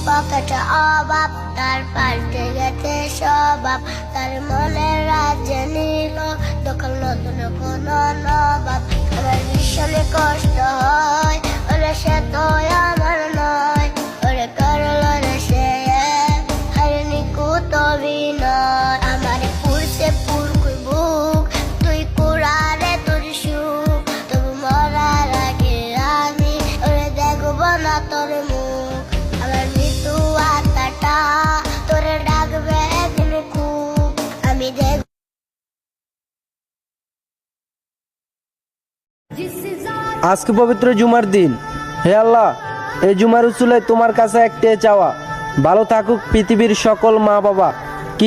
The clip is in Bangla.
পকেটে অভাব, তার পাল্টে গেছে স্বভাব। তার মনের রাজ্যে নিল দখল নতুন কোন নবাব। আমার ভীষণ কষ্ট হয়, ওরে সে তো আমার নয়। ওরে করলো রে সে হারিনি কুত অভিনয়। আমার পুরছে পুরকুই বুক, তুই কুড়ারে তোর সুখ। তবু মরার আগে আমি ওরে দেখবো না তোর মুখ। আমার মৃত্যু আত্মাটা তোরে ডাকবে একদিন খুব। আমি দেখ আজকে পবিত্র জুমার দিন। হে আল্লাহ, এই জুমার উসুলে তোমার কাছে একটাই চাওয়া, ভালো থাকুক পৃথিবীর সকল মা বাবা।